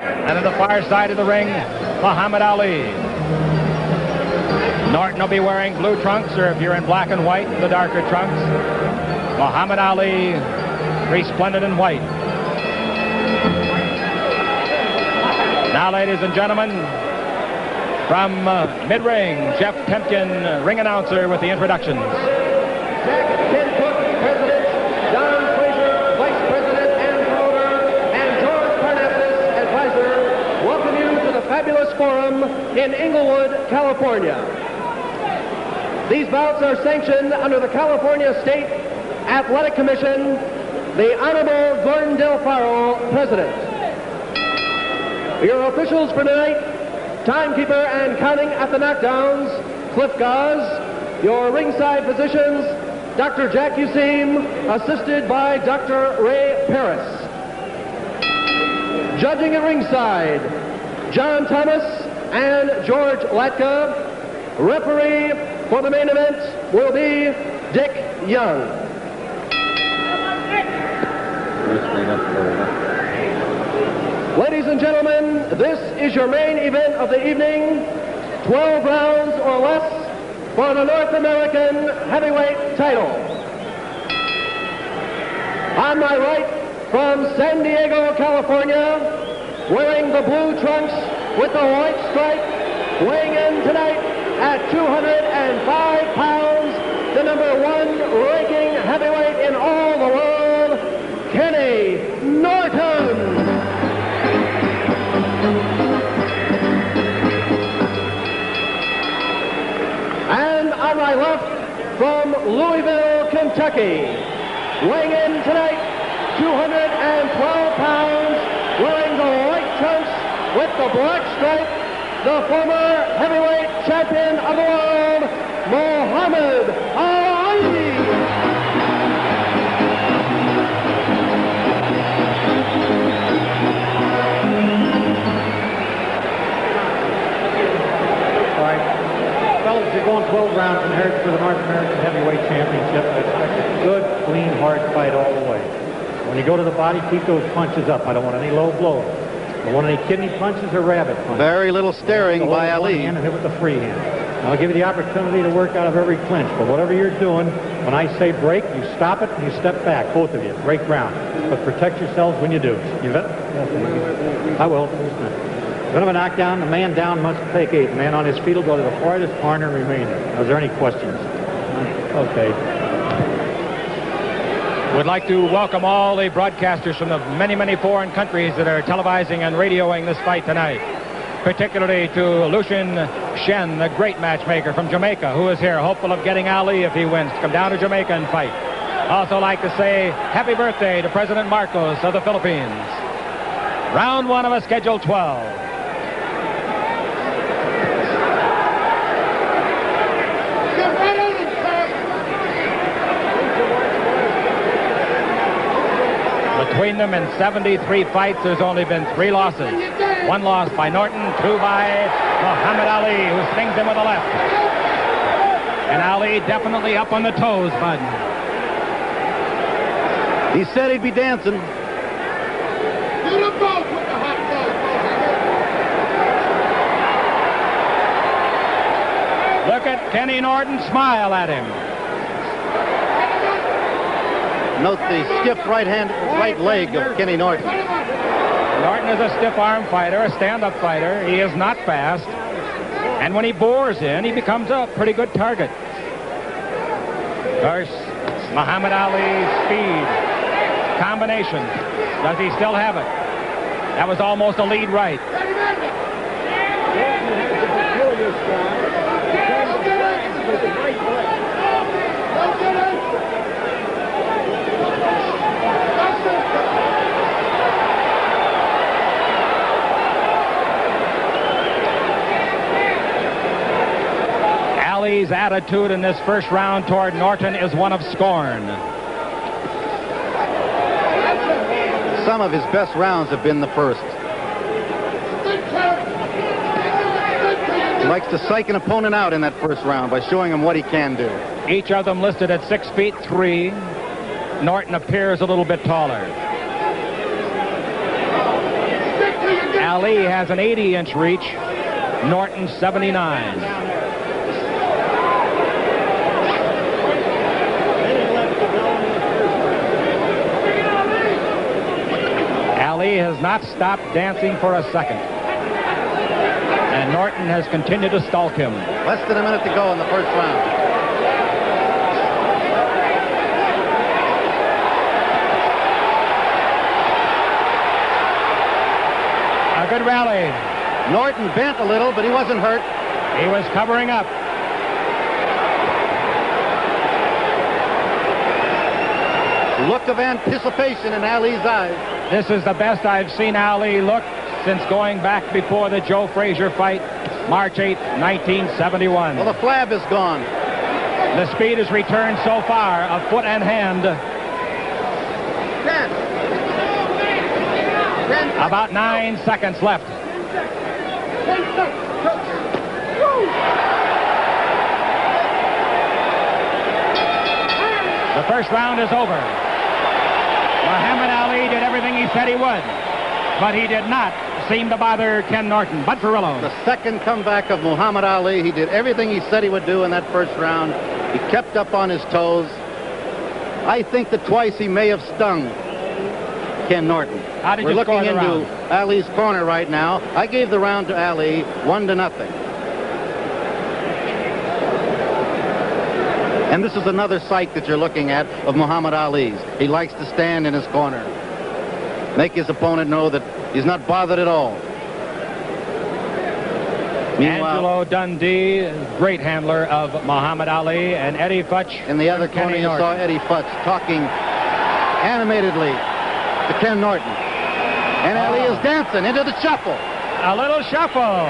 And on the far side of the ring, Muhammad Ali. Norton will be wearing blue trunks, or if you're in black and white, the darker trunks. Muhammad Ali, resplendent in white. Now, ladies and gentlemen, from mid-ring, Jeff Temkin, ring announcer, with the introductions. Jack Kencook, President, Don Fraser, Vice President and Promoter, and George Parnassus, Advisor, welcome you to the fabulous forum in Inglewood, California. These bouts are sanctioned under the California State Athletic Commission, the Honorable Gordon Del Faro, President. Your officials for tonight, timekeeper and counting at the knockdowns, Cliff Gause. Your ringside physicians, Dr. Jack Useem, assisted by Dr. Ray Paris. Judging at ringside, John Thomas and George Latka. Referee for the main event will be Dick Young. Ladies and gentlemen, this is your main event of the evening. 12 rounds or less for the North American heavyweight title. On my right, from San Diego, California, wearing the blue trunks with the white stripe, weighing in tonight at 205 pounds, the #1 ranking heavyweight in all the world, Ken Nортон. And on my left, from Louisville, Kentucky, weighing in tonight, 212 pounds, wearing the white trunks with the black stripe, the former heavyweight champion of the world, Muhammed Ali. All right, fellas, you're going 12 rounds in here for the North American Heavyweight Championship. I expect a good, clean, hard fight all the way. When you go to the body, keep those punches up. I don't want any low blows. I don't want any kidney punches or rabbit punches. Very little staring by Ali. And hit with the free hand. I'll give you the opportunity to work out of every clinch, but whatever you're doing, when I say break, you stop it and you step back, both of you. Break ground. But protect yourselves when you do. You vet? I will. Then of a knockdown, the man down must take 8. The man on his feet will go to the farthest corner and remain there. Is there any questions? Okay. We'd like to welcome all the broadcasters from the many, many foreign countries that are televising and radioing this fight tonight. Particularly to Lucien Shen, the great matchmaker from Jamaica, who is here, hopeful of getting Ali if he wins, to come down to Jamaica and fight. Also like to say happy birthday to President Marcos of the Philippines. Round 1 of a scheduled 12. Between them in 73 fights, there's only been 3 losses. 1 loss by Norton, 2 by Muhammad Ali, who slings him with the left. And Ali definitely up on the toes, Bud. He said he'd be dancing. Look at Ken Nортон smile at him. Note the stiff right leg of Ken Nортon. Norton is a stiff arm fighter, a stand-up fighter. He is not fast. And when he bores in, he becomes a pretty good target. Of course, Muhammad Ali's speed, combination. Does he still have it? That was almost a lead right. Ali's attitude in this first round toward Nортон is one of scorn. Some of his best rounds have been the first. He likes to psych an opponent out in that first round by showing him what he can do. Each of them listed at 6'3". Nортon appears a little bit taller. Ali has an 80-inch reach. Norton 79. Ali has not stopped dancing for a second. And Norton has continued to stalk him. Less than a minute to go in the first round. A good rally. Norton bent a little, but he wasn't hurt. He was covering up. Look of anticipation in Ali's eyes. This is the best I've seen Ali look since going back before the Joe Frazier fight, March 8, 1971. Well, the flab is gone. The speed has returned so far, a foot and hand. About 9 seconds left. The first round is over. Muhammad Ali did everything he said he would, but he did not seem to bother Ken Norton. Bud Ferrillo. The second comeback of Muhammad Ali. He did everything he said he would do in that first round. He kept up on his toes. I think that twice he may have stung Ken Norton. How did We're you looking score the into round? Ali's corner right now. I gave the round to Ali 1-0. And this is another sight that you're looking at of Muhammad Ali's. He likes to stand in his corner, make his opponent know that he's not bothered at all. Angelo Dundee, great handler of Muhammad Ali, and Eddie Futch. In the other corner, you saw Eddie Futch talking animatedly to Ken Norton. And Ali is dancing into the shuffle. A little shuffle.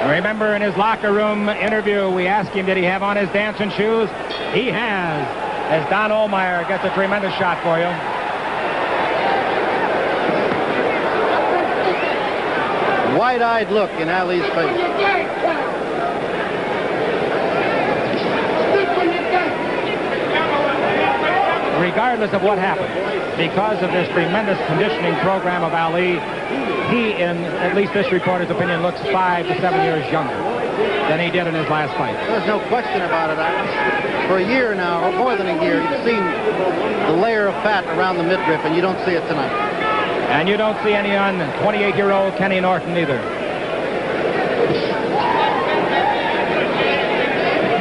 Remember in his locker room interview, we asked him, did he have on his dancing shoes? He has, as Don Ohlmeyer gets a tremendous shot for you. Wide-eyed look in Ali's face. Regardless of what happened, because of this tremendous conditioning program of Ali, he, in at least this reporter's opinion, looks 5 to 7 years younger than he did in his last fight. There's no question about it. For a year now, or more than a year, you've seen the layer of fat around the midriff, and you don't see it tonight. And you don't see any on 28-year-old Kenny Norton either.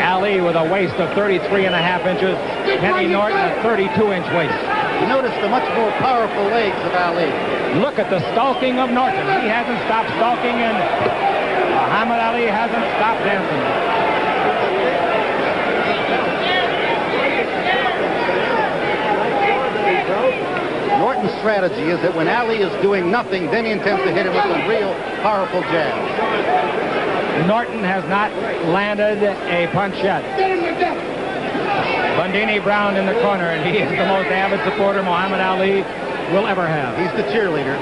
Ali with a waist of 33.5 inches. Kenny Norton a 32-inch waist. You notice the much more powerful legs of Ali. Look at the stalking of Norton. He hasn't stopped stalking, and Muhammad Ali hasn't stopped dancing. Norton's strategy is that when Ali is doing nothing, then he intends to hit him with some real powerful jabs. Norton has not landed a punch yet. Bundini Brown in the corner, and he is the most avid supporter Muhammad Ali will ever have. He's the cheerleader.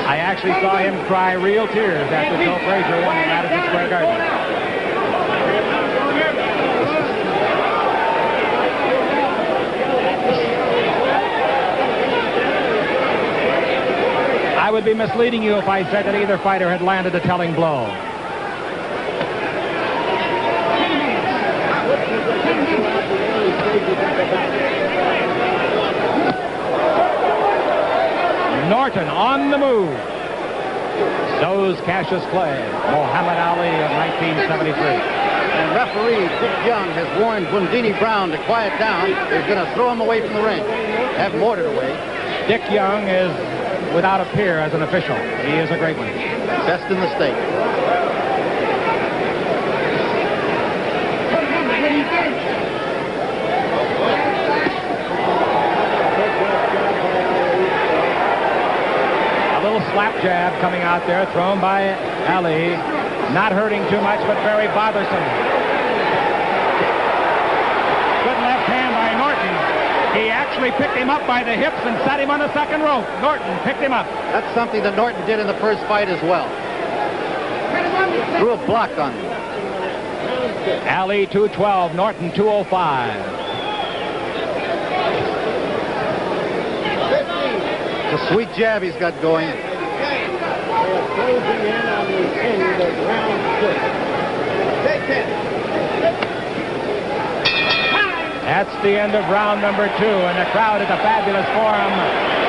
I actually saw him cry real tears after Joe Frazier won in Madison Square Garden. I would be misleading you if I said that either fighter had landed a telling blow. Norton on the move. So's Cassius Clay, Muhammad Ali of 1973. And referee Dick Young has warned Bundini Brown to quiet down. He's going to throw him away from the ring. Have him ordered away. Dick Young is without a peer as an official. He is a great one. Best in the state. Slap jab coming out there, thrown by Ali. Not hurting too much, but very bothersome. Good left hand by Norton. He actually picked him up by the hips and set him on the second rope. Norton picked him up. That's something that Norton did in the first fight as well. Threw a block on him. Ali 212, Norton 205. The sweet jab he's got going. are closing in on the end of round 6. Take 10. That's the end of round number 2, and the crowd at the Fabulous Forum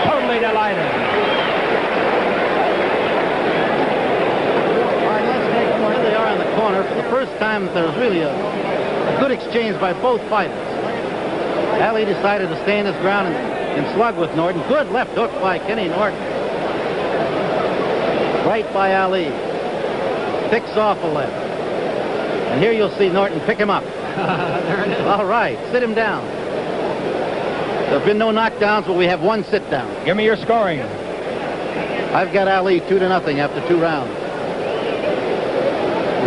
totally delighted. All right, let's take where they are in the corner. For the first time, there was really a good exchange by both fighters. Ali decided to stand his ground and slug with Norton. Good left hook by Kenny Norton. Right by Ali. Picks off a left. And here you'll see Norton pick him up. There it is. All right, sit him down. There have been no knockdowns, but we have one sit down. Give me your scoring. I've got Ali 2-0 after 2 rounds.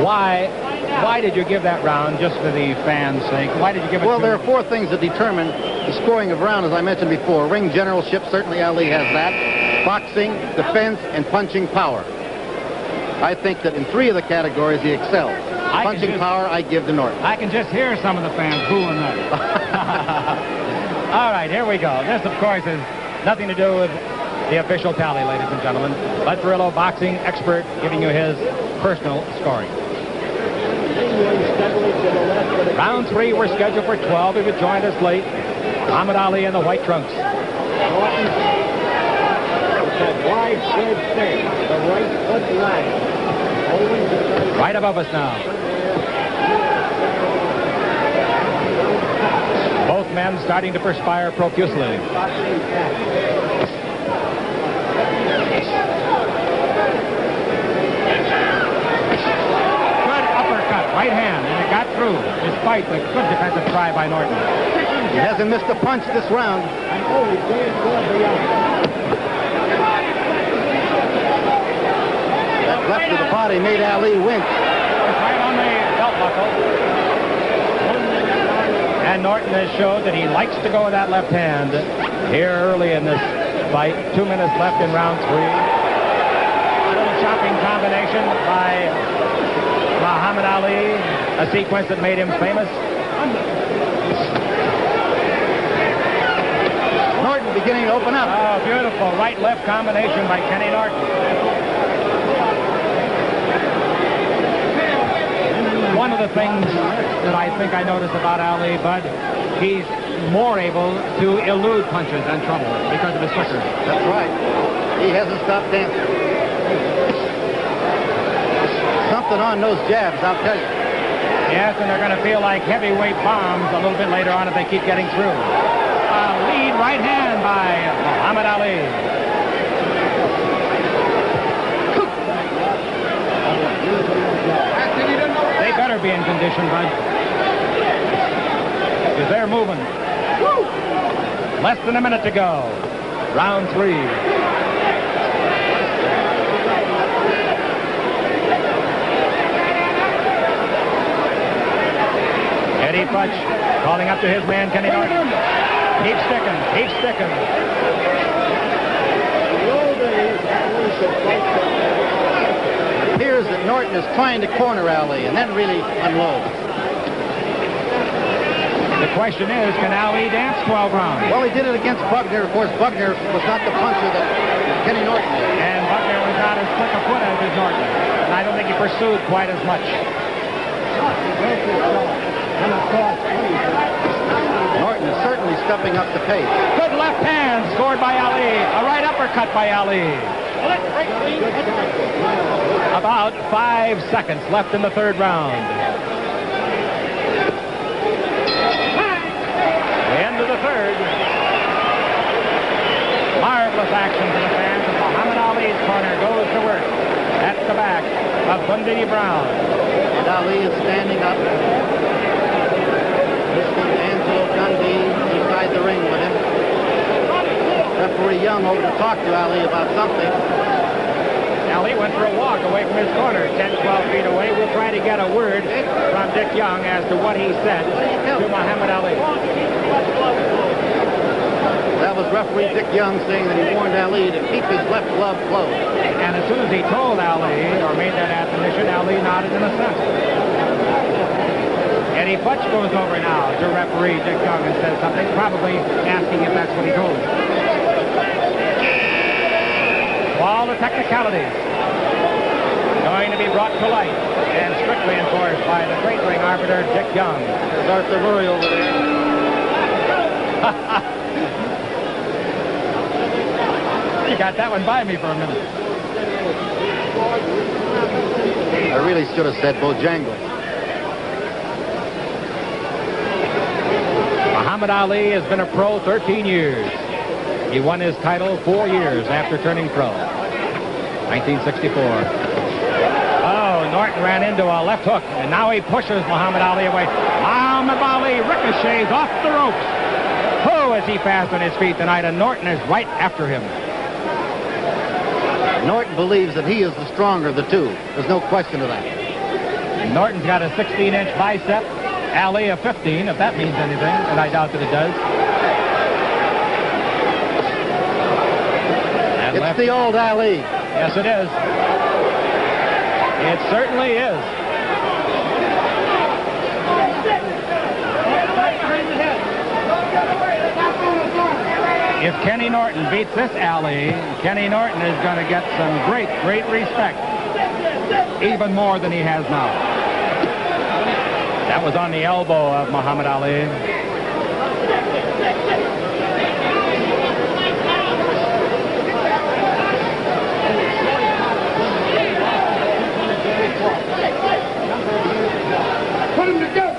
Why did you give that round, just for the fans' sake? Why did you give it Well, to there are 4 things that determine the scoring of a round, as I mentioned before. Ring generalship, certainly Ali has that. Boxing, defense, and punching power. I think that in 3 of the categories he excels. Punching power, I give to Norton. I can just hear some of the fans booing that. All right, here we go. This, of course, has nothing to do with the official tally, ladies and gentlemen. Bud Perillo, boxing expert, giving you his personal scoring. Round 3, we're scheduled for 12. If you joined us late, Muhammad Ali in the white trunks. That widespread stance, the right foot line. Right above us now. Both men starting to perspire profusely. Good uppercut, right hand, and it got through, despite the good defensive try by Norton. He hasn't missed a punch this round. That left to the body made Ali wince. Right on the belt buckle. And Norton has showed that he likes to go with that left hand here early in this fight. 2 minutes left in round 3. A little chopping combination by Muhammad Ali, a sequence that made him famous. Norton beginning to open up. Oh, beautiful right-left combination by Kenny Norton. One of the things that I think I noticed about Ali, Bud, he's more able to elude punches and trouble because of his quicker. That's right. He hasn't stopped dancing. Something on those jabs, I'll tell you. Yes, and they're going to feel like heavyweight bombs a little bit later on if they keep getting through. Lead right hand by Muhammad Ali. They better be in condition, Bud. Because they're moving. Less than a minute to go. Round 3. Eddie Futch calling up to his man, Kenny Norton. Keep sticking. Keep sticking. It appears that Norton is trying to corner Ali and then really unload. The question is, can Ali dance 12 rounds? Well, he did it against Bugner. Of course, Bugner was not the puncher that Kenny Norton did. And Bugner was not as quick a foot as Norton. And I don't think he pursued quite as much. Norton is certainly stepping up the pace. Good left hand scored by Ali. A right uppercut by Ali. About 5 seconds left in the 3rd round. The end of the 3rd. Marvelous action for the fans. And Muhammad Ali's corner goes to work. At the back of Bundy Brown. And Ali is standing up. Listening to Angelo Dundee inside the ring with him. Referee Young over to talk to Ali about something. Ali went for a walk away from his corner, 10, 12 feet away. We'll try to get a word from Dick Young as to what he said to Muhammad Ali. That was referee Dick Young saying that he warned Ali to keep his left glove closed. And as soon as he told Ali, or made that admonition, Ali nodded in assent. Eddie Futch goes over now to referee Dick Young and says something, probably asking if that's what he told him. All the technicalities. going to be brought to light and strictly enforced by the great ring arbiter, Dick Young. There's Arthur Murray over there. You got that one by me for a minute. I really should have said Bojangles. Muhammad Ali has been a pro 13 years. He won his title 4 years after turning pro. 1964. Oh, Norton ran into a left hook, and now he pushes Muhammad Ali away. Muhammad Ali ricochets off the ropes. Oh, is he fast on his feet tonight, and Norton is right after him. Norton believes that he is the stronger of the two. There's no question of that. Norton's got a 16-inch bicep. Ali a 15, if that means anything, and I doubt that it does. It's the old Ali. Yes, it is. It certainly is. If Kenny Norton beats this Ali, Kenny Norton is going to get some great, great respect. Even more than he has now. That was on the elbow of Muhammad Ali. Put him together.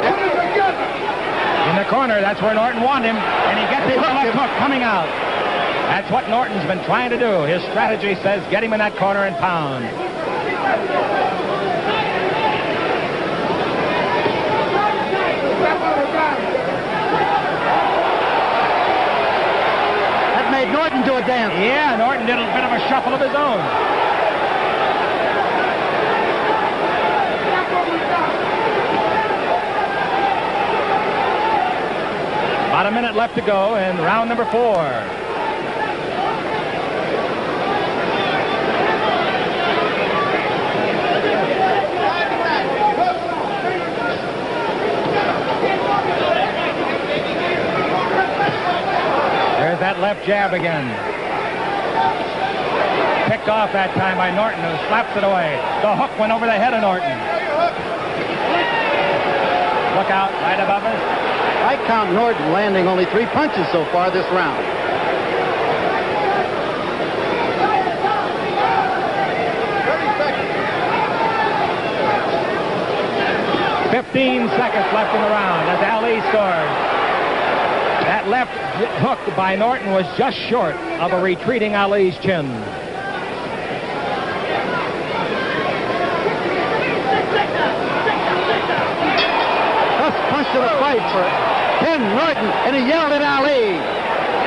Put him together. In the corner, that's where Norton wanted him, and he gets his left hook coming out. That's what Norton's been trying to do. His strategy says get him in that corner and pound. That made Norton do a dance. Yeah, Norton did a bit of a shuffle of his own. About a minute left to go in round number 4. There's that left jab again. Picked off that time by Norton, who slaps it away. The hook went over the head of Norton. Look out, right above us. I count Norton landing only 3 punches so far this round. — 15 seconds left in the round as Ali scores. That left hook by Norton was just short of a retreating Ali's chin. First punch of the fight for Ken Norton, and he yelled at Ali.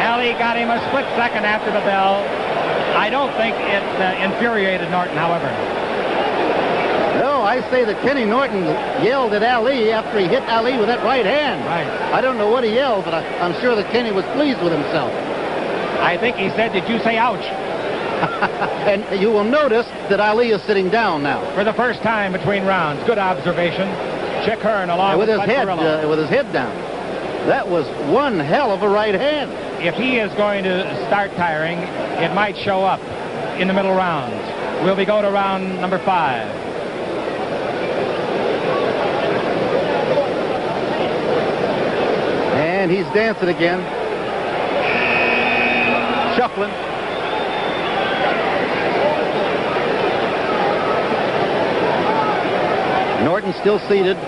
Ali got him a split second after the bell. I don't think it infuriated Norton, however. No, I say that Kenny Norton yelled at Ali after he hit Ali with that right hand. Right. I don't know what he yelled, but I'm sure that Kenny was pleased with himself. I think he said, "Did you say ouch?" And you will notice that Ali is sitting down now. For the first time between rounds. Good observation. Chick Hearn along with his Bud head Carrillo. with his head down. That was one hell of a right hand. If he is going to start tiring, it might show up in the middle rounds. We'll be going to round number 5. And he's dancing again. Shuffling. Norton still seated.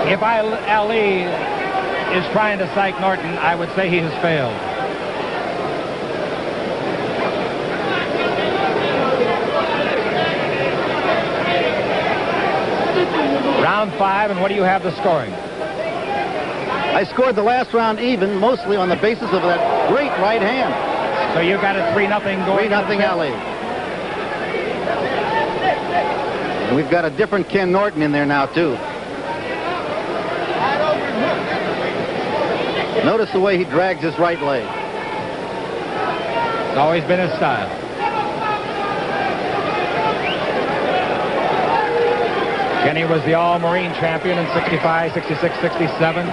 If Ali is trying to psych Norton, I would say he has failed. Round 5, and what do you have the scoring? I scored the last round even, mostly on the basis of that great right hand. So you got a 3-0 going. 3-0 Ali. And we've got a different Ken Norton in there now, too. Notice the way he drags his right leg. It's always been his style. Kenny was the All-Marine champion in 65, 66, 67.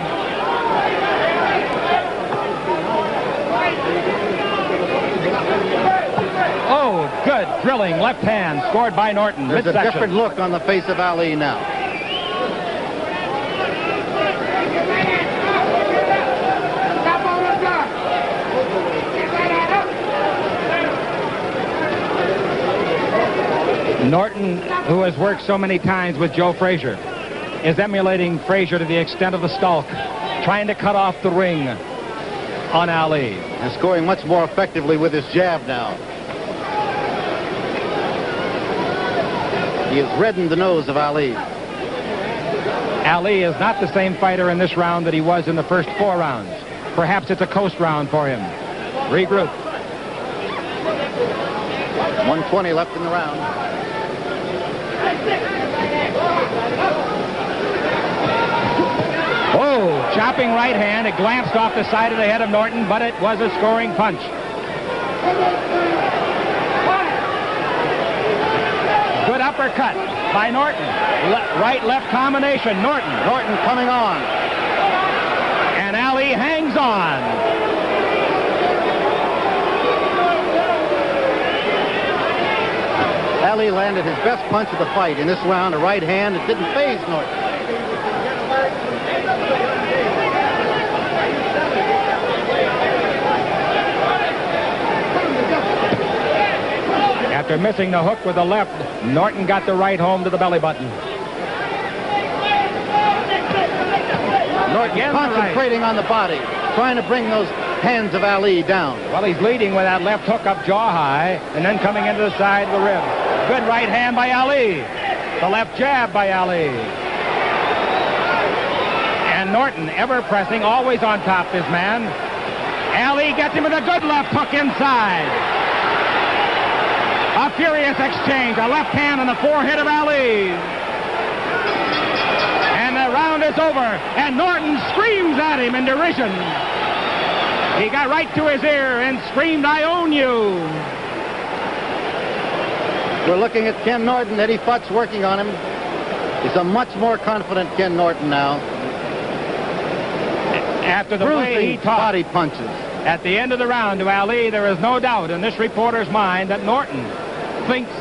drilling left hand scored by Norton. There's a midsection. different look on the face of Ali now. Norton, who has worked so many times with Joe Frazier, is emulating Frazier to the extent of the stalk, trying to cut off the ring on Ali. And scoring much more effectively with his jab now. He has reddened the nose of Ali. Ali is not the same fighter in this round that he was in the first 4 rounds. Perhaps it's a coast round for him. Regroup. 1:20 left in the round. Oh, chopping right hand. It glanced off the side of the head of Norton, but it was a scoring punch. Good uppercut by Norton. Right-left combination. Norton coming on. And Ali hangs on. Ali landed his best punch of the fight in this round, a right hand. It didn't faze Norton. After missing the hook with the left, Norton got the right home to the belly button. Norton concentrating on the body, trying to bring those hands of Ali down. Well, he's leading with that left hook up jaw high and then coming into the side of the rib. Good right hand by Ali. The left jab by Ali. And Norton ever pressing, always on top this man. Ali gets him with a good left hook inside. A furious exchange. A left hand on the forehead of Ali. And the round is over. And Norton screams at him in derision. He got right to his ear and screamed, "I own you." We're looking at Ken Norton. Eddie Futz working on him. He's a much more confident Ken Norton now. After the way he talked body punches at the end of the round to Ali, there is no doubt in this reporter's mind that Norton thinks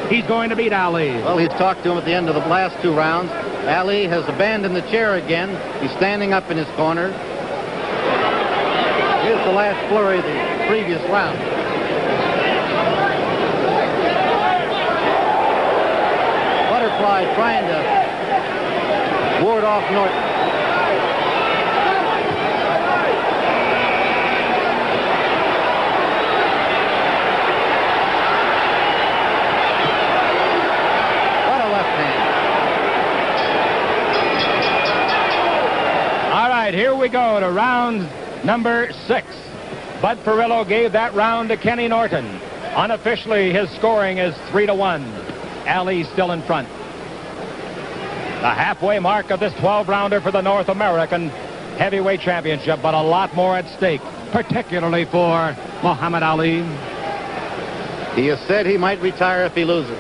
he's going to beat Ali. Well, he's talked to him at the end of the last 2 rounds. Ali has abandoned the chair again. He's standing up in his corner. Here's the last flurry of the previous round. Butterfly trying to ward off Norton. What a left hand. All right, here we go to round number 6. Bud Perillo gave that round to Kenny Norton. Unofficially, his scoring is 3-1. Ali still in front. The halfway mark of this 12-rounder for the North American Heavyweight Championship, but a lot more at stake, particularly for Muhammad Ali. He has said he might retire if he loses.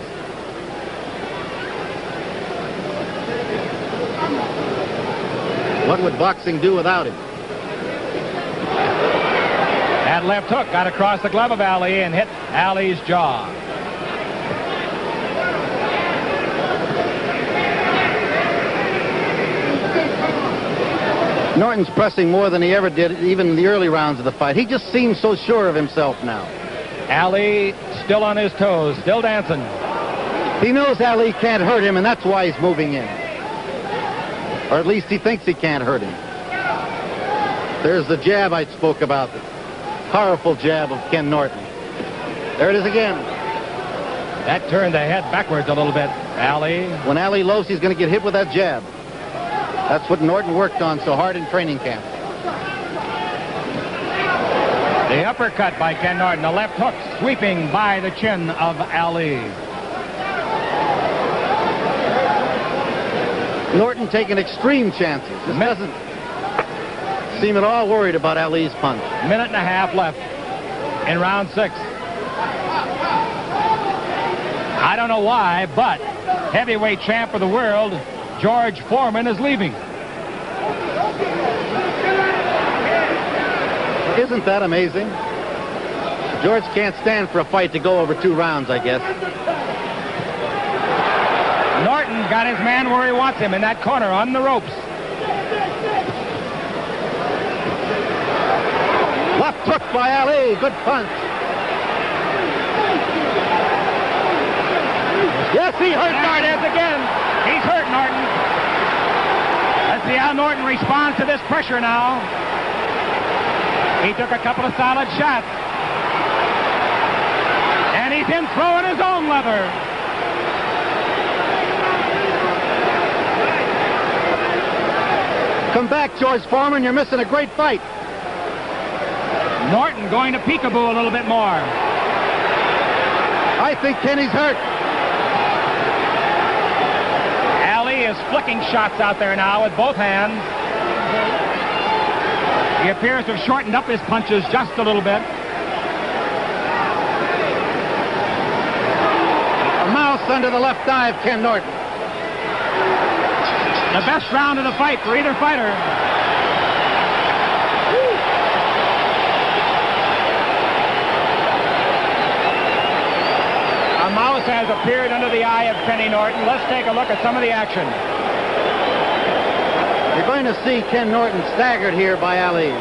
What would boxing do without him? That left hook got across the glove of Ali and hit Ali's jaw. Norton's pressing more than he ever did, even in the early rounds of the fight. He just seems so sure of himself now. Ali still on his toes, still dancing. He knows Ali can't hurt him, and that's why he's moving in. Or at least he thinks he can't hurt him. There's the jab I spoke about, the powerful jab of Ken Norton. There it is again. That turned the head backwards a little bit, Ali. When Ali loafs, he's going to get hit with that jab. That's what Norton worked on so hard in training camp. The uppercut by Ken Norton, the left hook sweeping by the chin of Ali. Norton taking extreme chances. This doesn't seem at all worried about Ali's punch. Minute and a half left in round 6. I don't know why, but heavyweight champ of the world, George Foreman, is leaving. Isn't that amazing? George can't stand for a fight to go over 2 rounds, I guess. Norton got his man where he wants him, in that corner on the ropes. Left hook by Ali. Good punch. Yes, he hurt Norton again. He's hurt, Norton. Let's see how Norton responds to this pressure now. He took a couple of solid shots. And he's in throwing his own leather. Come back, George Foreman. You're missing a great fight. Norton going to peekaboo a little bit more. I think Kenny's hurt. Ali is flicking shots out there now with both hands. He appears to have shortened up his punches just a little bit. A mouse under the left eye of Ken Norton. The best round of the fight for either fighter. A mouse has appeared under the eye of Kenny Norton. Let's take a look at some of the action. You're going to see Ken Norton staggered here by Ali.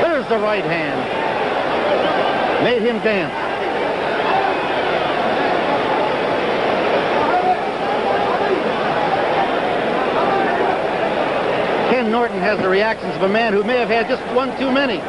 There's the right hand. Made him dance. Ken Norton has the reactions of a man who may have had just one too many.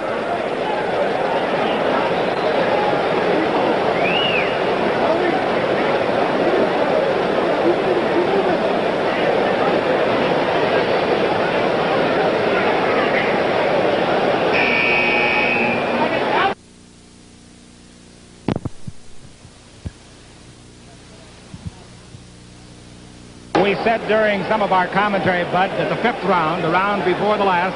We said during some of our commentary, Bud, that the 5th round, the round before the last,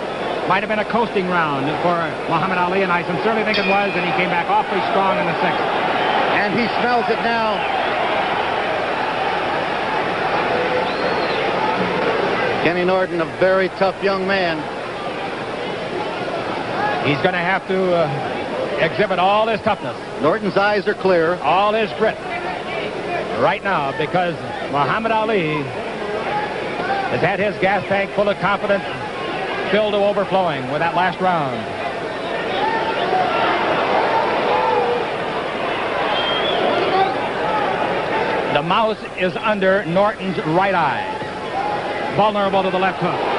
might have been a coasting round for Muhammad Ali, and I sincerely think it was, and he came back awfully strong in the 6th. And he smells it now. Kenny Norton, a very tough young man. He's going to have to exhibit all his toughness. Norton's eyes are clear. All his grit right now, because Muhammad Ali has had his gas tank full of confidence filled to overflowing with that last round. The mouse is under Norton's right eye, vulnerable to the left hook.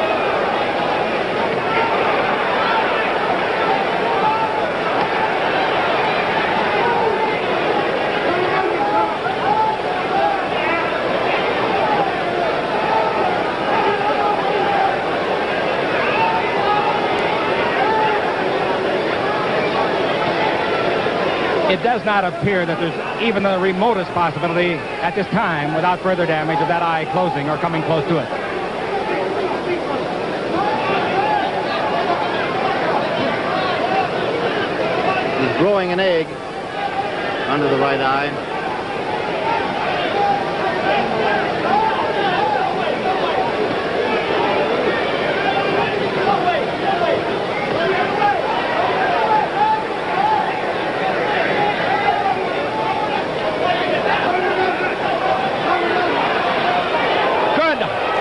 It does not appear that there's even the remotest possibility at this time, without further damage, of that eye closing or coming close to it. He's growing an egg under the right eye.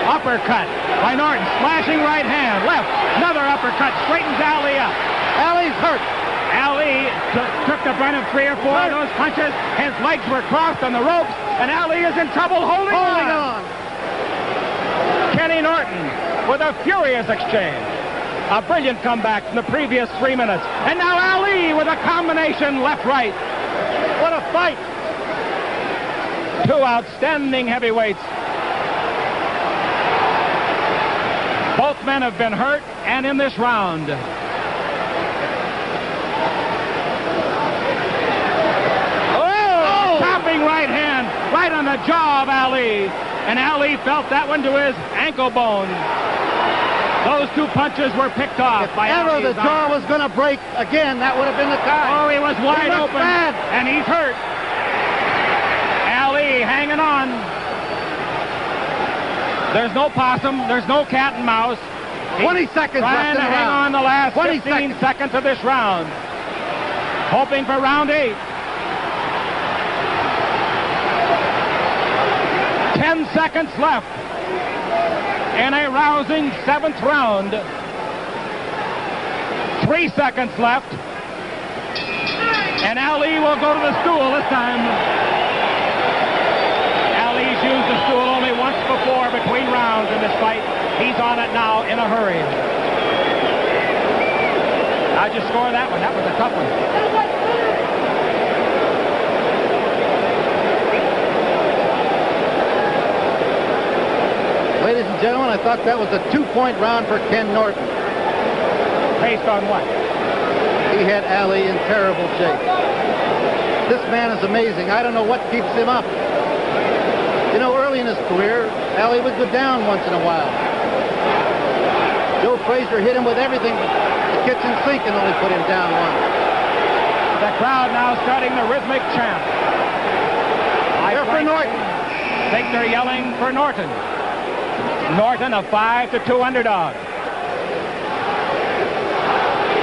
Uppercut by Norton, slashing right hand, left, another uppercut, straightens Ali up. Ali's hurt. Ali took the brunt of 3 or 4 of those punches. His legs were crossed on the ropes, and Ali is in trouble holding on. Kenny Norton with a furious exchange. A brilliant comeback from the previous 3 minutes. And now Ali with a combination left-right. What a fight. 2 outstanding heavyweights. Both men have been hurt, and in this round. Oh! Chopping right hand, right on the jaw of Ali. And Ali felt that one to his ankle bone. Those 2 punches were picked off by Ali. If ever the jaw was going to break again, that would have been the time. Oh, he was wide open. Bad. And he's hurt. Ali hanging on. There's no possum. There's no cat and mouse. 20 seconds left in the round. Trying to hang on the last 20 15 seconds of this round. hoping for round 8. 10 seconds left in a rousing 7th round. 3 seconds left. And Ali will go to the stool this time. Ali's used the stool only once before between rounds in this fight. He's on it now in a hurry. How'd you score that one? That was a tough one. Ladies and gentlemen, I thought that was a 2-point round for Ken Norton. Based on what? He had Ali in terrible shape. This man is amazing. I don't know what keeps him up. You know, early in his career, Ali would go down once in a while. Joe Frazier hit him with everything but the kitchen sink and only put him down once. The crowd now starting the rhythmic chant. They're for Norton. I think they're yelling for Norton. Norton, a 5-2 underdog.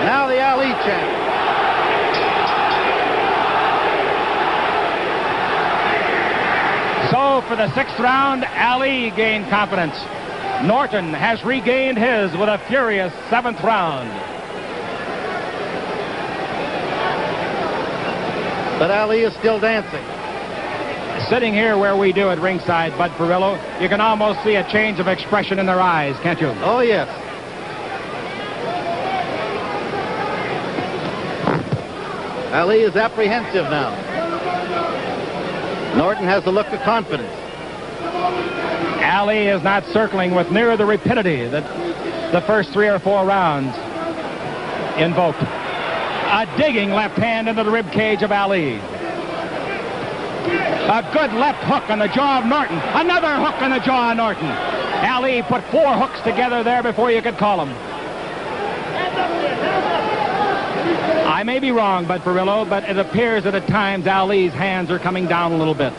Now the Ali chant. So for the 6th round, Ali gained confidence. Norton has regained his with a furious 7th round. But Ali is still dancing. Sitting here where we do at ringside, Bud Perillo, you can almost see a change of expression in their eyes, can't you? Oh, yes. Ali is apprehensive now. Norton has the look of confidence. Ali is not circling with near the rapidity that the first 3 or 4 rounds invoked. A digging left hand into the rib cage of Ali. A good left hook on the jaw of Norton. Another hook on the jaw of Norton. Ali put 4 hooks together there before you could call them. I may be wrong, Bud Perillo, but it appears that at times Ali's hands are coming down a little bit.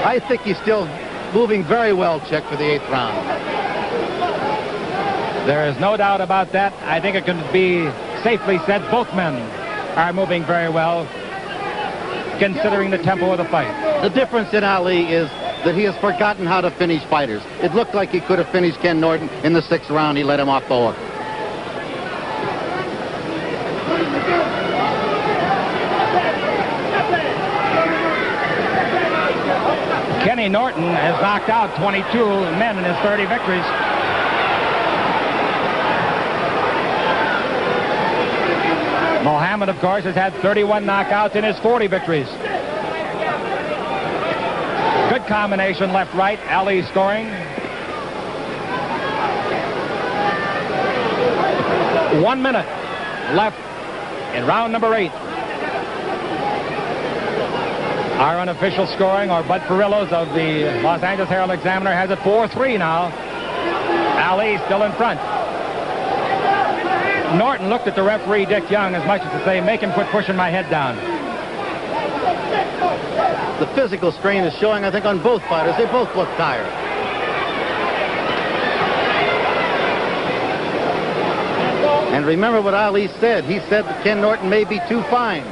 I think he's still moving very well, Chick, for the 8th round. There is no doubt about that. I think it can be safely said both men are moving very well, considering the tempo of the fight. The difference in Ali is that he has forgotten how to finish fighters. It looked like he could have finished Ken Norton in the 6th round. He let him off the hook. Kenny Norton has knocked out 22 men in his 30 victories. Muhammad, of course, has had 31 knockouts in his 40 victories. Good combination left-right. Ali scoring. 1 minute left in round number 8. Our unofficial scoring, or Bud Perillo's of the Los Angeles Herald-Examiner, has it 4-3 now. Ali still in front. Norton looked at the referee, Dick Young, as much as to say, make him quit pushing my head down. The physical strain is showing, I think, on both fighters. They both look tired. And remember what Ali said. He said that Ken Norton may be too fine.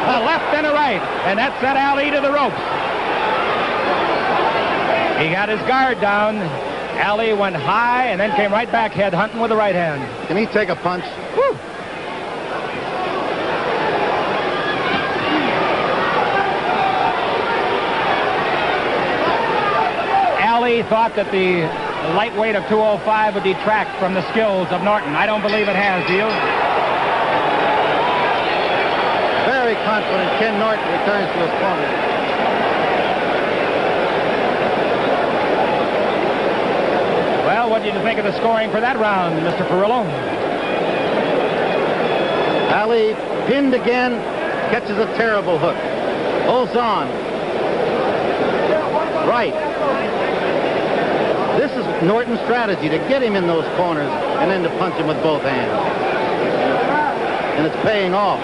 A left and a right, and that set Ali to the ropes. He got his guard down. Ali went high and then came right back head hunting with the right hand. Can he take a punch? Woo. Ali thought that the lightweight of 205 would detract from the skills of Norton. I don't believe it has, do you? Very confident Ken Norton returns to his corner. Well, what did you think of the scoring for that round, Mr. Perillo? Ali pinned again, catches a terrible hook. Holds on. Right. This is Norton's strategy, to get him in those corners and then to punch him with both hands. And it's paying off.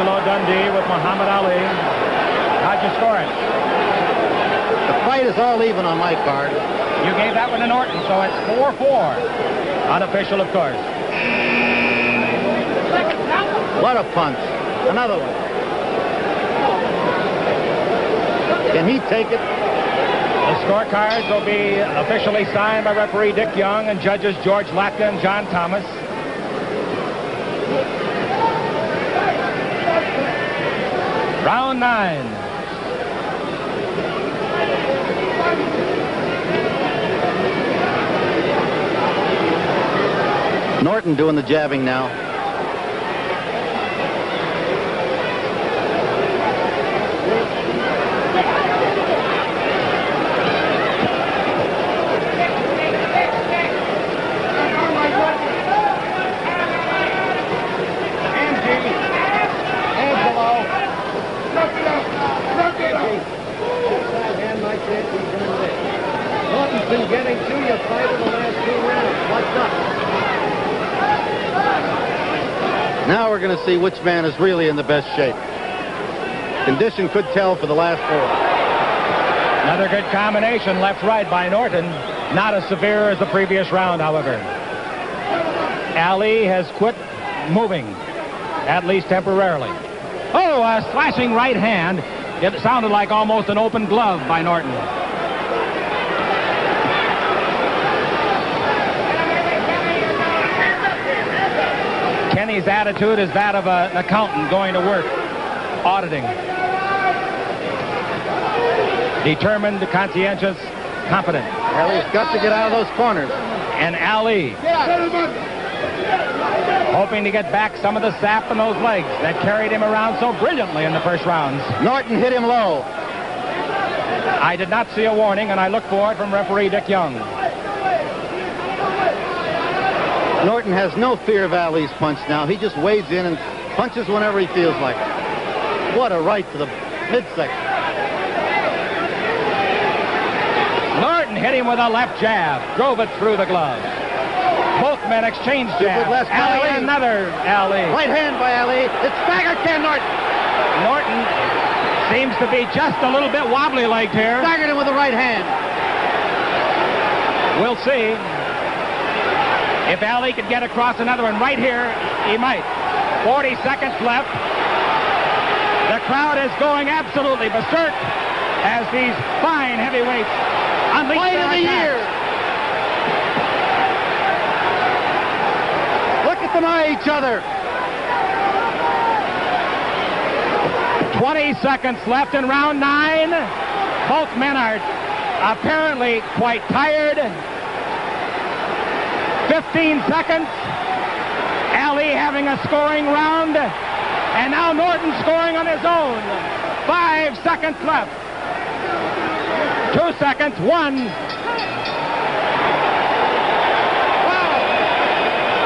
Angelo Dundee with Muhammad Ali. How'd you score it? The fight is all even on my card. You gave that one to Norton, so it's 4-4. Unofficial, of course. What a punch. Another one. Can he take it? The scorecards will be officially signed by referee Dick Young and judges George Latka and John Thomas. Round 9. Norton doing the jabbing now. Norton's been getting to you fight in the last 2 rounds. What's up? Now we're going to see which man is really in the best shape. Condition could tell for the last 4. Another good combination left-right by Norton. Not as severe as the previous round, however. Ali has quit moving, at least temporarily. Oh, a slashing right hand. It sounded like almost an open glove by Norton. Kenny's attitude is that of an accountant going to work, auditing. Determined, conscientious, confident. Ali's got to get out of those corners. And Ali hoping to get back some of the sap in those legs that carried him around so brilliantly in the first rounds. Norton hit him low. I did not see a warning, and I look for it from referee Dick Young. Norton has no fear of Ali's punch now. He just wades in and punches whenever he feels like it. What a right to the midsection. Norton hit him with a left jab, drove it through the glove. Both men exchanged jabs. Ali, another Ali. Right hand by Ali. It's staggered Ken Norton. Norton seems to be just a little bit wobbly-legged here. Staggered him with the right hand. We'll see. If Ali could get across another one right here, he might. 40 seconds left. The crowd is going absolutely berserk as these fine heavyweights unleash Fight their of the attacks. year. Look at them eye each other. 20 seconds left in round 9. Both men are apparently quite tired. 15 seconds. Ali having a scoring round. And now Norton scoring on his own. 5 seconds left. 2 seconds. 1. Wow.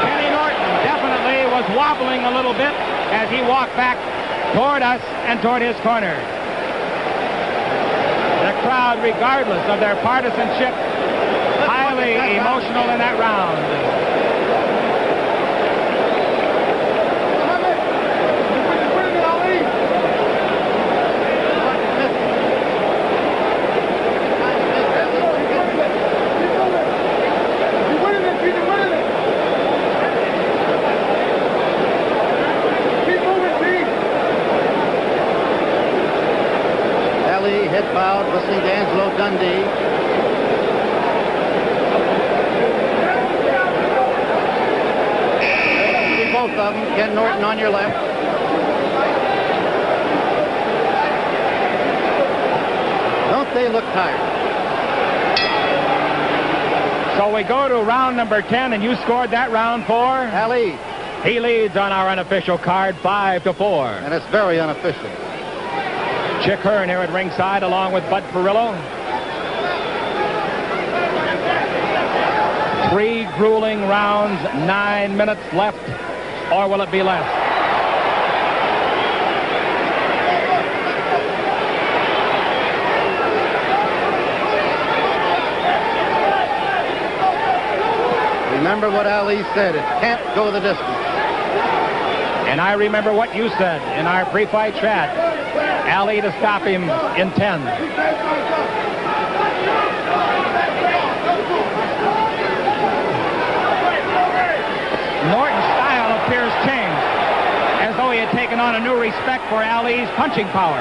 Kenny Norton definitely was wobbling a little bit as he walked back toward us and toward his corner. The crowd, regardless of their partisanship, highly emotional in that round. Ali head bowed, listening to Angelo Dundee. Both of them. Ken Norton on your left. Don't they look tired? So we go to round number 10, and you scored that round for? Ali. He leads on our unofficial card 5-4. And it's very unofficial. Chick Hearn here at ringside along with Bud Perillo. 3 grueling rounds, 9 minutes left. Or will it be less? Remember what Ali said, it can't go the distance. And I remember what you said in our pre-fight chat. Ali to stop him in 10. a new respect for Ali's punching power.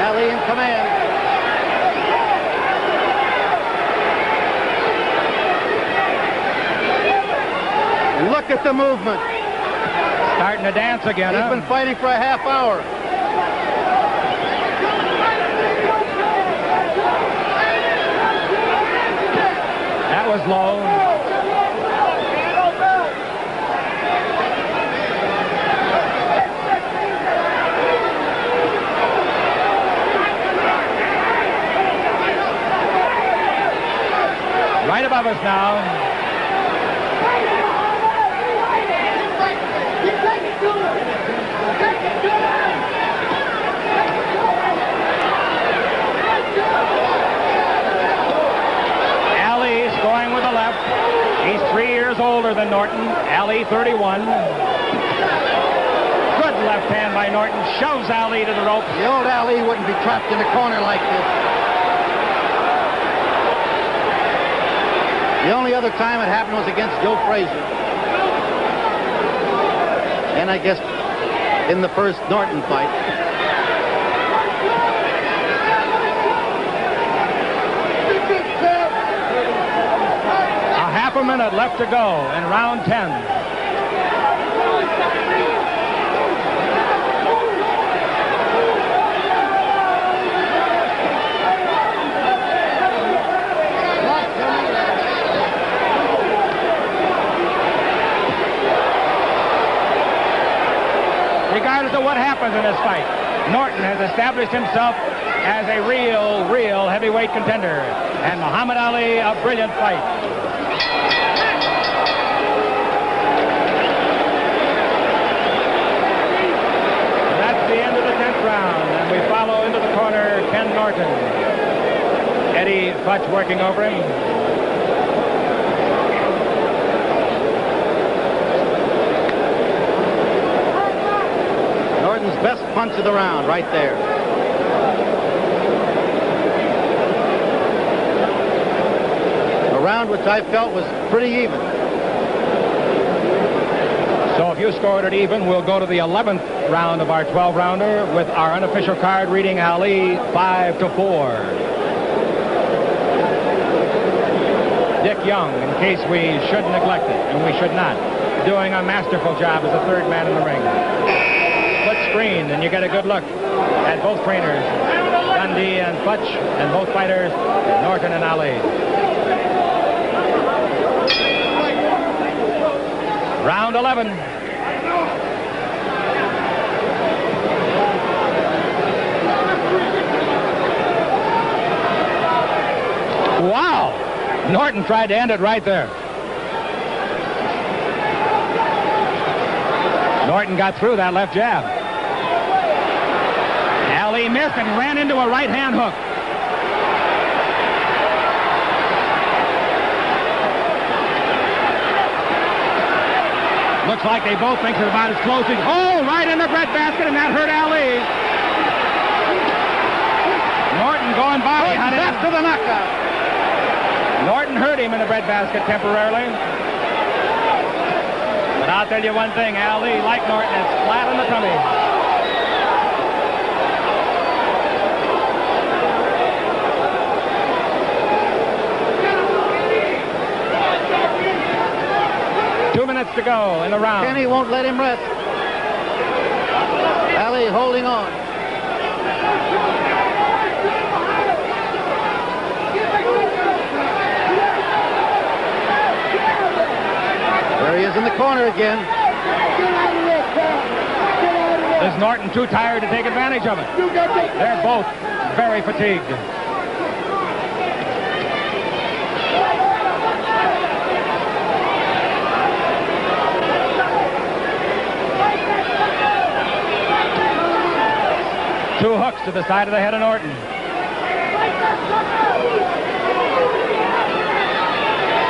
Ali in command. Look at the movement. Starting to dance again. He's been fighting for a half hour. That was low. Right above us now. Ali scoring with the left. He's 3 years older than Norton. Ali 31. Good left hand by Norton. Shoves Ali to the rope. The old Ali wouldn't be trapped in a corner like this. The only other time it happened was against Joe Frazier. And I guess in the first Norton fight. A half a minute left to go in round 10. Regardless of what happens in this fight, Norton has established himself as a real heavyweight contender. And Muhammad Ali, a brilliant fight. That's the end of the 10th round, and we follow into the corner Ken Norton. Eddie Futch working over him. Norton's best punch of the round right there. A round which I felt was pretty even. So if you scored it even, we'll go to the 11th round of our 12-rounder with our unofficial card reading Ali 5-4. Dick Young, in case we should neglect it, and we should not, doing a masterful job as the third man in the ring. Split screen, and you get a good look at both trainers, Dundee and Futch, and both fighters, Norton and Ali. Round 11. Wow! Norton tried to end it right there. Norton got through that left jab. Ali missed and ran into a right-hand hook. Looks like they both think it's about as close as... Oh, right in the breadbasket, and that hurt Ali. Norton going body hunting. Left to the knockout. Norton hurt him in the breadbasket temporarily. But I'll tell you one thing, Ali, like Norton, is flat in the tummy. To go in the round. Kenny won't let him rest. Ali holding on. There he is in the corner again. Is Norton too tired to take advantage of it? They're both very fatigued. Two hooks to the side of the head of Norton.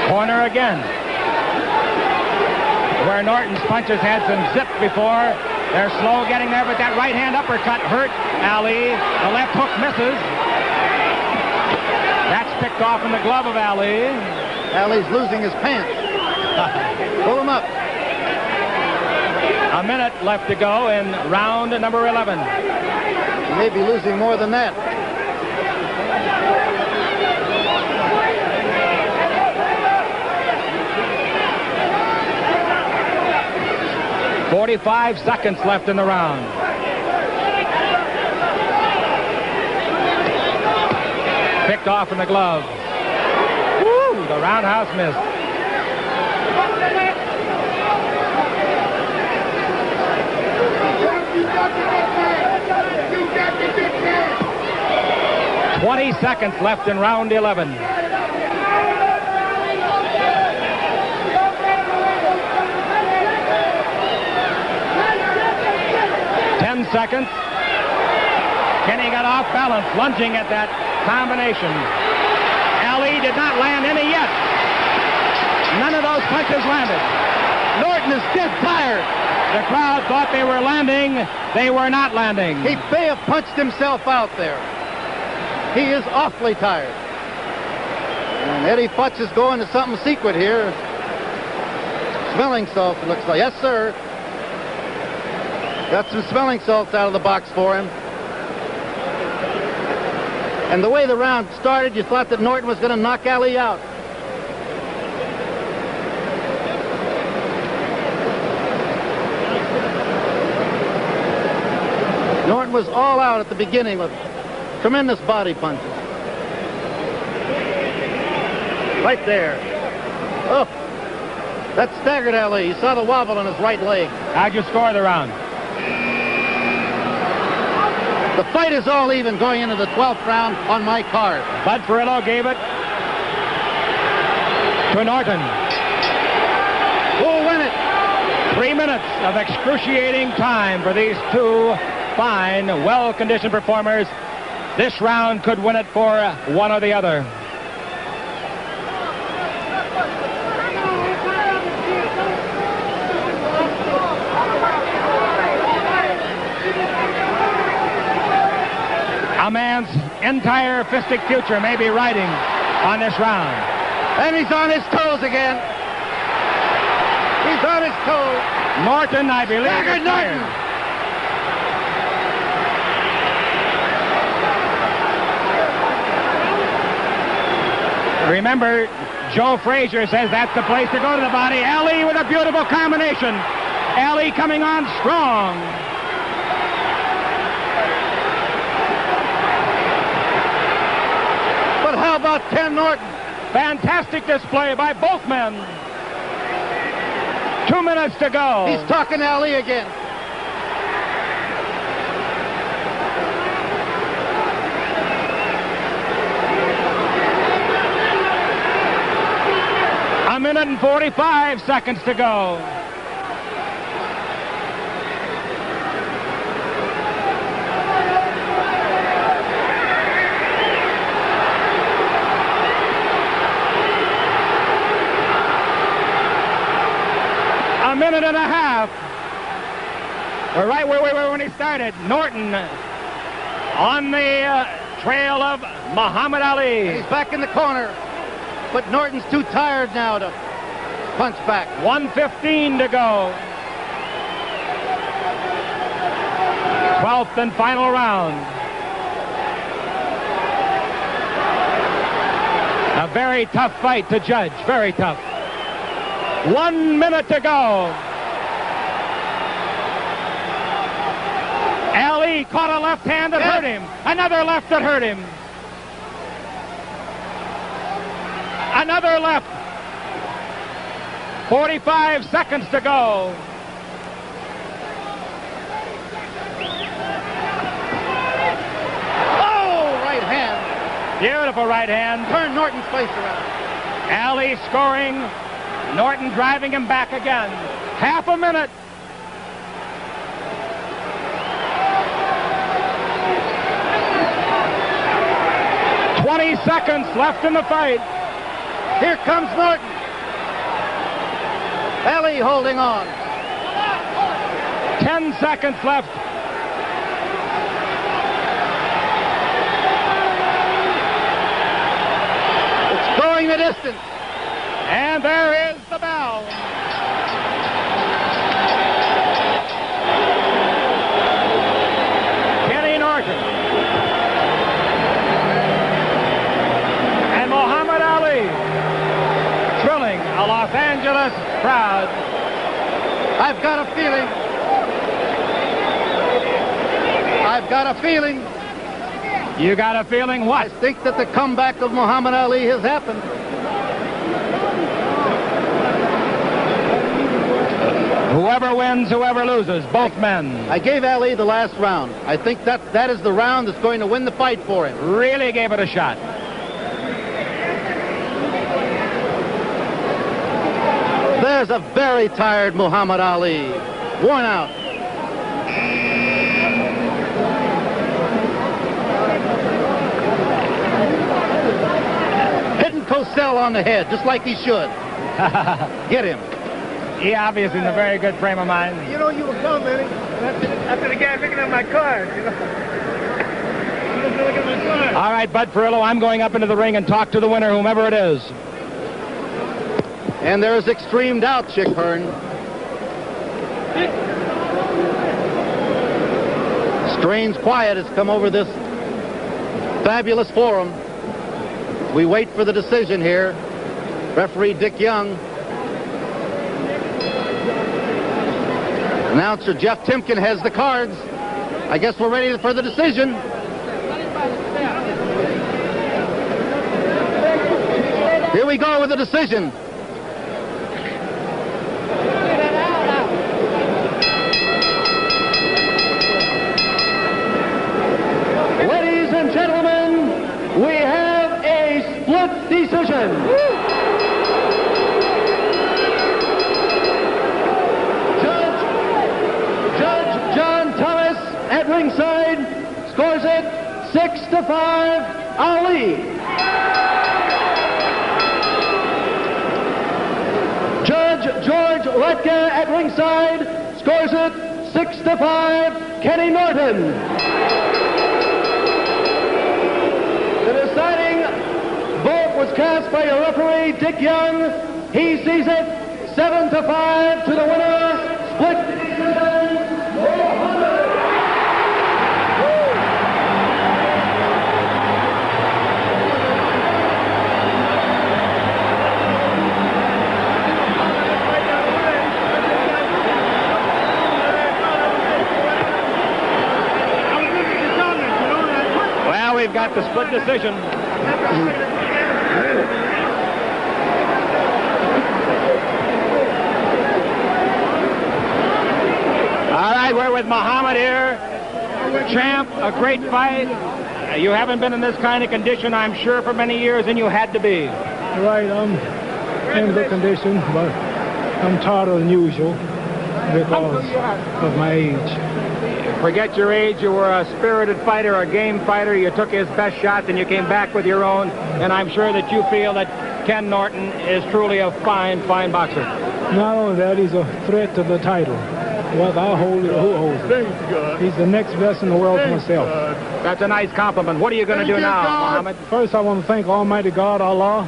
Corner again. Where Norton's punches had some zip before, They're slow getting there, but that right-hand uppercut hurt Ali. The left hook misses. That's picked off in the glove of Ali. Ali's losing his pants. Pull him up. A minute left to go in round number 11. He may be losing more than that. "45 seconds left in the round. Picked off in the glove. Woo! The roundhouse missed. "20 seconds left in round 11. Seconds. Kenny got off balance, lunging at that combination. Ali did not land any yet. None of those punches landed. Norton is dead tired. The crowd thought they were landing. They were not landing. He may have punched himself out there. He is awfully tired. And Eddie Futch is going to something secret here. Smelling salts, it looks like. Yes, sir. Got some smelling salts out of the box for him. And the way the round started, you thought that Norton was going to knock Ali out. Norton was all out at the beginning with tremendous body punches. Right there. Oh, that staggered Ali. You saw the wobble on his right leg. How'd you score the round? The fight is all even going into the 12th round on my card. Bud Ferrillo gave it to Norton. Who'll win it? 3 minutes of excruciating time for these two fine, well-conditioned performers. This round could win it for one or the other. A man's entire fistic future may be riding on this round. And he's on his toes again. He's on his toes. Norton, I believe, Staggered is tired. Remember, Joe Frazier says that's the place to go to the body. Ali with a beautiful combination. Ali coming on strong. How about Ken Norton? Fantastic display by both men. 2 minutes to go. He's talking to Ali again. A minute and 45 seconds to go. A minute and a half. We're right where we were when he started. Norton on the trail of Muhammad Ali. He's back in the corner, but Norton's too tired now to punch back. 1:15 to go. 12th and final round. A very tough fight to judge. Very tough. 1 minute to go. Ali caught a left hand that hurt him. Another left that hurt him. Another left. 45 seconds to go. Oh, right hand. Beautiful right hand. Turn Norton's face around. Ali scoring. Norton driving him back again. Half a minute. "20 seconds left in the fight. Here comes Norton. Ali holding on. 10 seconds left. It's going the distance. And there is the bell. Kenny Norton and Muhammad Ali thrilling a Los Angeles crowd. I've got a feeling. I've got a feeling. You got a feeling what? I think that the comeback of Muhammad Ali has happened. Whoever wins, whoever loses, both men. I gave Ali the last round. I think that is the round that's going to win the fight for him. Really gave it a shot. There's a very tired Muhammad Ali. Worn out. Hitting Cosell on the head, just like he should. Get him. He obviously in a very good frame of mind. You know you were coming, Manny. After the guy picking up my card, you know. Look at my card. All right, Bud Perillo, I'm going up into the ring and talk to the winner, whomever it is. And there's extreme doubt, Chick Hearn. Strange quiet has come over this fabulous forum. We wait for the decision here. Referee Dick Young. Announcer Jeff Timken has the cards. I guess we're ready for the decision. Here we go with the decision. Ladies and gentlemen, we have a split decision. At ringside, scores it 6-5, Ali. Judge George Letka at ringside, scores it 6-5, Kenny Norton. The deciding vote was cast by your referee, Dick Young. He sees it 7-5 to the winner, split decision. We've got the split decision. All right, we're with Muhammad here. Champ, a great fight. You haven't been in this kind of condition, I'm sure, for many years, and you had to be. Right, I'm in good condition, but I'm tighter than usual because of my age. Forget your age. You were a spirited fighter, a game fighter. You took his best shot, and you came back with your own. And I'm sure that you feel that Ken Norton is truly a fine, fine boxer. Not only that, he's a threat to the title. Whether I hold it or who holds it. He's the next best in the world to myself. That's a nice compliment. What are you going to do now, Muhammad? First, I want to thank Almighty God, Allah,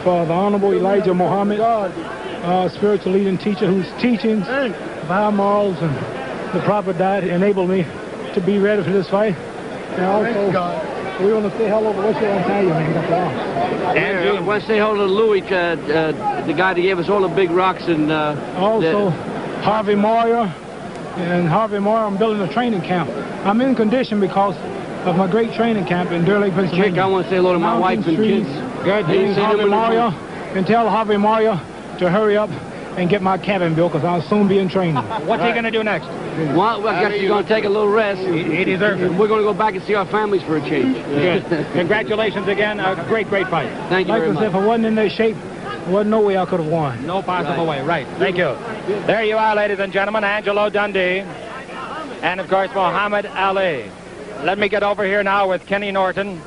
for the Honorable Elijah Muhammad, spiritual leading teacher who's teaching high morals and the proper diet enabled me to be ready for this fight. And also, we want to say hello to what's your Ontario man. And I want to say hello to Louis, the guy that gave us all the big rocks. And also, Harvey Moyer. And Harvey Moyer, I'm building a training camp. I'm in condition because of my great training camp in Deer Lake, Pennsylvania. Chick, I want to say hello to my wife and kids. Good. Harvey Moyer, and tell Harvey Moyer to hurry up and get my cabin built because I'll soon be in training. What's he going to do next? Well, I guess he's going to take a little rest. He deserves it. We're going to go back and see our families for a change. Good. Congratulations again. A great, great fight. Thank you very much. If I wasn't in their shape, there wasn't no way I could have won. No possible way. Right. Thank you. There you are, ladies and gentlemen. Angelo Dundee. And, of course, Muhammad Ali. Let me get over here now with Kenny Norton.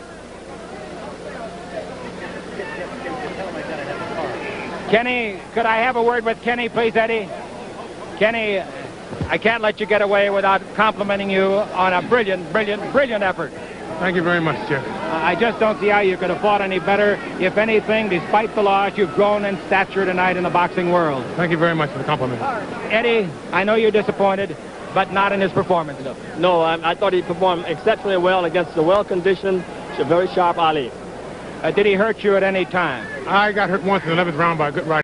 Kenny, could I have a word with Kenny, please, Eddie? Kenny, I can't let you get away without complimenting you on a brilliant, brilliant, brilliant effort. Thank you very much, Jeff. I just don't see how you could have fought any better. If anything, despite the loss, you've grown in stature tonight in the boxing world. Thank you very much for the compliment. Eddie, I know you're disappointed, but not in his performance. No, I thought he performed exceptionally well against a well-conditioned, very sharp Ali. Did he hurt you at any time? I got hurt once in the 11th round by a good right.